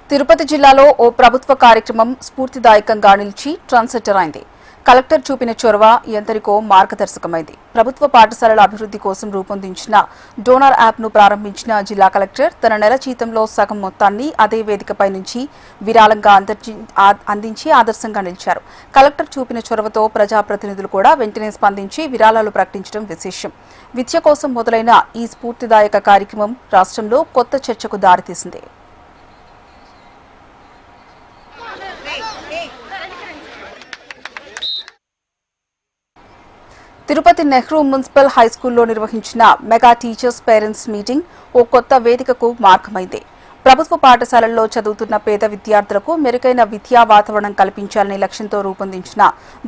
తిరుపతి జిల్లాలో ఓ ప్రభుత్వ కార్యక్రమం స్ఫూర్తిదాయకంగా నిలిచి ట్రాన్స్జెండర్ అయింది. కలెక్టర్ చూపిన చొరవ ఎందరికో మార్గదర్శకమైంది. ప్రభుత్వ పాఠశాలల అభివృద్ధి కోసం రూపొందించిన డోనర్ యాప్ను ప్రారంభించిన జిల్లా కలెక్టర్ తన నెల జీతంలో సగం మొత్తాన్ని అదే వేదికపై నుంచి విరాళంగా అందించి ఆదర్శంగా నిలిచారు. కలెక్టర్ చూపిన చొరవతో ప్రజాప్రతినిధులు కూడా వెంటనే స్పందించి విరాళాలు ప్రకటించడం విశేషం. విద్య కోసం మొదలైన ఈ స్ఫూర్తిదాయక కార్యక్రమం రాష్ట్రంలో కొత్త చర్చకు దారితీసింది. తిరుపతి నెహ్రూ మున్సిపల్ హైస్కూల్లో నిర్వహించిన మెగా టీచర్స్ పేరెంట్స్ మీటింగ్ ఓ కొత్త వేదికకు మార్గమైంది. ప్రభుత్వ పాఠశాలల్లో చదువుతున్న పేద విద్యార్థులకు మెరుగైన విద్యా వాతావరణం కల్పించాలనే లక్ష్యంతో రూపొందించిన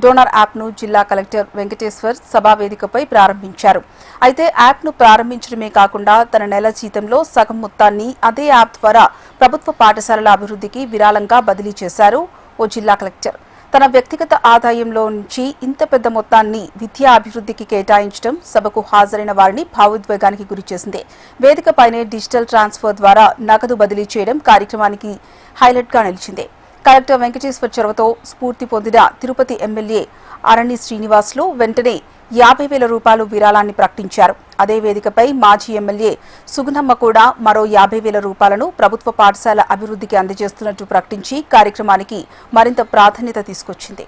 డోనర్ యాప్ను జిల్లా కలెక్టర్ వెంకటేశ్వర్ సభా వేదికపై ప్రారంభించారు. అయితే యాప్ను ప్రారంభించడమే కాకుండా తన నెల జీతంలో సగం మొత్తాన్ని అదే యాప్ ద్వారా ప్రభుత్వ పాఠశాలల అభివృద్ధికి విరాళంగా బదిలీ చేశారు ఓ జిల్లా కలెక్టర్. తన వ్యక్తిగత ఆదాయంలో నుంచి ఇంత పెద్ద మొత్తాన్ని విద్యా అభివృద్ధికి కేటాయించడం సభకు హాజరైన వారిని భావోద్వేగానికి గురిచేసింది. వేదికపైనే డిజిటల్ ట్రాన్స్ఫర్ ద్వారా నగదు బదిలీ చేయడం కార్యక్రమానికి హైలైట్గా నిలిచింది. కలెక్టర్ వెంకటేశ్వర్ చొరవతో స్ఫూర్తి పొందిన తిరుపతి ఎమ్మెల్యే అరణి శ్రీనివాసులు వెంటనే 50,000 రూపాయలు విరాళాన్ని ప్రకటించారు. అదే వేదికపై మాజీ ఎమ్మెల్యే సుగుణమ్మ కూడా మరో 50,000 రూపాయలను ప్రభుత్వ పాఠశాల అభివృద్ధికి అందజేస్తున్నట్టు ప్రకటించి కార్యక్రమానికి మరింత ప్రాధాన్యత తీసుకొచ్చింది.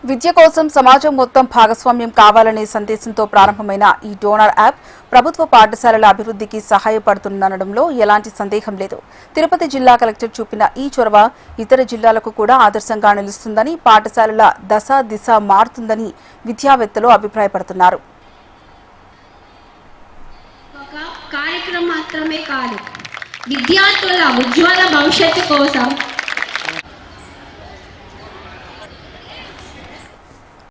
విద్య కోసం సమాజం మొత్తం భాగస్వామ్యం కావాలనే సందేశంతో ప్రారంభమైన ఈ డోనర్ యాప్ ప్రభుత్వ పాఠశాలల అభివృద్ధికి సహాయపడుతుందనడంలో ఎలాంటి సందేహం లేదు. తిరుపతి జిల్లా కలెక్టర్ చూపిన ఈ చొరవ ఇతర జిల్లాలకు కూడా ఆదర్శంగా నిలుస్తుందని, పాఠశాలల దశ దిశ మారుతుందని విద్యావేత్తలు అభిప్రాయపడుతున్నారు. కార్యక్రమం మాత్రమే కాదు, విద్యార్థుల ఉజ్వల భవిష్యత్తు కోసం